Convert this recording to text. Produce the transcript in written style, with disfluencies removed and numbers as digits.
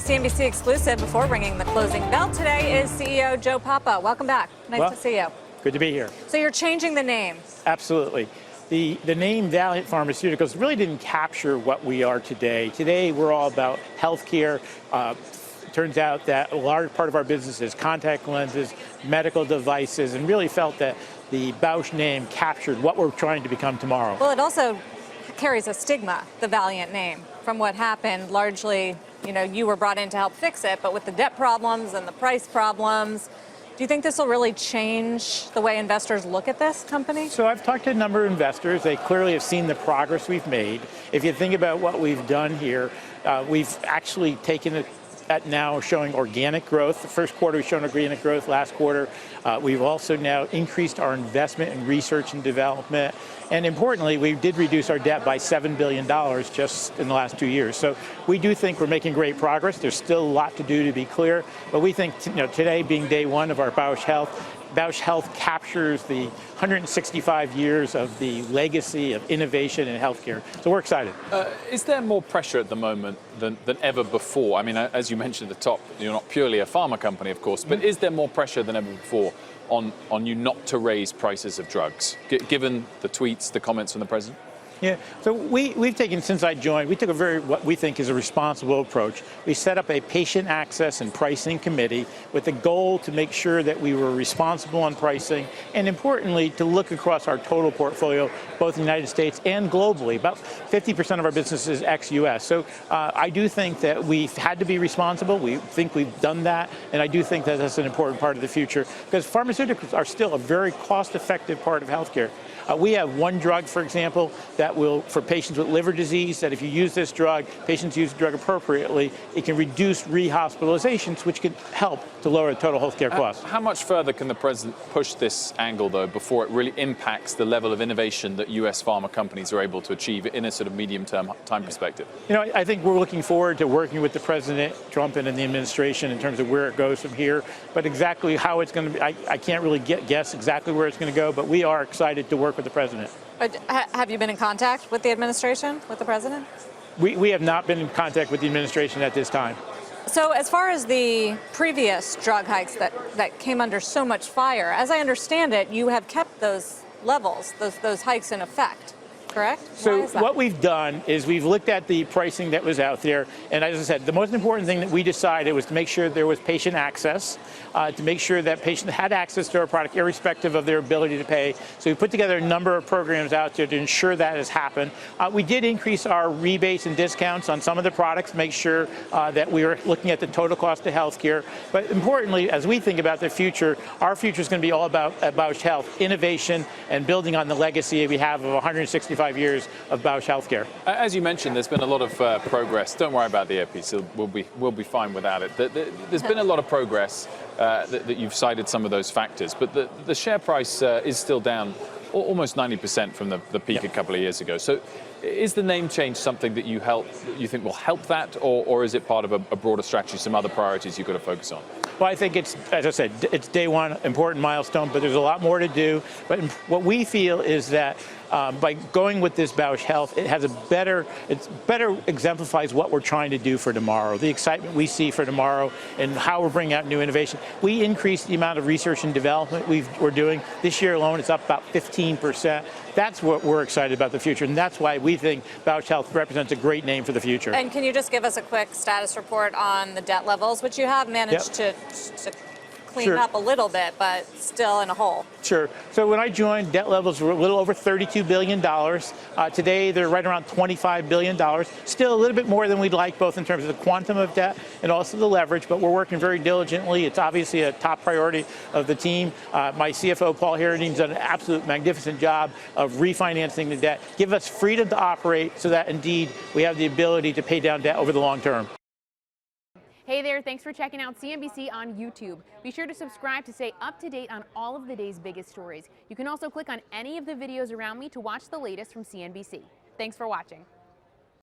CNBC exclusive before ringing the closing bell today is CEO Joe Papa. Welcome back. Nice to see you. Good to be here. So you're changing the name. Absolutely. The name Valeant Pharmaceuticals really didn't capture what we are today. Today we're all about healthcare. Turns out that a large part of our business is contact lenses, medical devices, and really felt that the Bausch name captured what we're trying to become tomorrow. Well, it also carries a stigma, the Valeant name, from what happened. Largely, you were brought in to help fix it, but with the debt problems and the price problems, do you think this will really change the way investors look at this company? So I've talked to a number of investors. They clearly have seen the progress we've made. If you think about what we've done here, we've actually taken it at now showing organic growth. The first quarter we've shown organic growth. Last quarter, we've also now increased our investment in research and development. And importantly, we did reduce our debt by $7 billion just in the last 2 years. So we do think we're making great progress. There's still a lot to do, to be clear. But we think today being day one of our Bausch Health captures the 165 years of the legacy of innovation in healthcare. So we're excited. Is there more pressure at the moment than ever before? I mean, as you mentioned at the top, you're not purely a pharma company, of course, but is there more pressure than ever before on you not to raise prices of drugs, given the tweets, the comments from the president? Yeah, so we've taken, since I joined, we took what we think is a responsible approach. We set up a patient access and pricing committee with the goal to make sure that we were responsible on pricing and, importantly, to look across our total portfolio, both in the United States and globally. About 50% of our business is ex-US. So I do think that we've had to be responsible. We think we've done that, and I do think that that's an important part of the future because pharmaceuticals are still a very cost-effective part of healthcare. We have one drug, for example, that will, for patients with liver disease, that if you use this drug, patients use the drug appropriately, it can reduce rehospitalizations, which can help to lower the total healthcare costs. How much further can the president push this angle, though, before it really impacts the level of innovation that U.S. pharma companies are able to achieve in a sort of medium-term time perspective? I think we're looking forward to working with the President, Trump, and the administration in terms of where it goes from here. But exactly how it's going to be, I can't really guess exactly where it's going to go, but we are excited to work with the President. Have you been in contact with the administration, with the President? We have not been in contact with the administration at this time. So as far as the previous drug hikes that came under so much fire, as I understand it, you have kept those levels, those hikes in effect, correct? So what we've done is we've looked at the pricing that was out there, and as I said, the most important thing that we decided was to make sure there was patient access, to make sure that patients had access to our product irrespective of their ability to pay. So we put together a number of programs out there to ensure that has happened. We did increase our rebates and discounts on some of the products to make sure that we were looking at the total cost of healthcare. But importantly, as we think about the future, our future is going to be all about Bausch Health, innovation, and building on the legacy we have of 165 years of Bausch Healthcare. As you mentioned, there's been a lot of progress. Don't worry about the earpiece; we'll be fine without it. There's been a lot of progress that you've cited some of those factors, but the share price is still down almost 90% from the peak a couple of years ago. So, is the name change something that you think will help that, or is it part of a broader strategy, some other priorities you've got to focus on? Well, I think it's, as I said, it's day one, important milestone, but there's a lot more to do. But what we feel is that by going with this Bausch Health, it better exemplifies what we're trying to do for tomorrow, the excitement we see for tomorrow, and how we're bringing out new innovation. We increased the amount of research and development we're doing. This year alone, it's up about 15%. That's what we're excited about the future, and that's why we think Bausch Health represents a great name for the future. And can you just give us a quick status report on the debt levels, which you have managed to clean up a little bit, but still in a hole? Sure. So when I joined, debt levels were a little over $32 billion. Today, they're right around $25 billion. Still a little bit more than we'd like, both in terms of the quantum of debt and also the leverage, but we're working very diligently. It's obviously a top priority of the team. My CFO, Paul Herendeen's done an absolute magnificent job of refinancing the debt, give us freedom to operate so that indeed we have the ability to pay down debt over the long term. Hey there, thanks for checking out CNBC on YouTube. Be sure to subscribe to stay up to date on all of the day's biggest stories. You can also click on any of the videos around me to watch the latest from CNBC. Thanks for watching.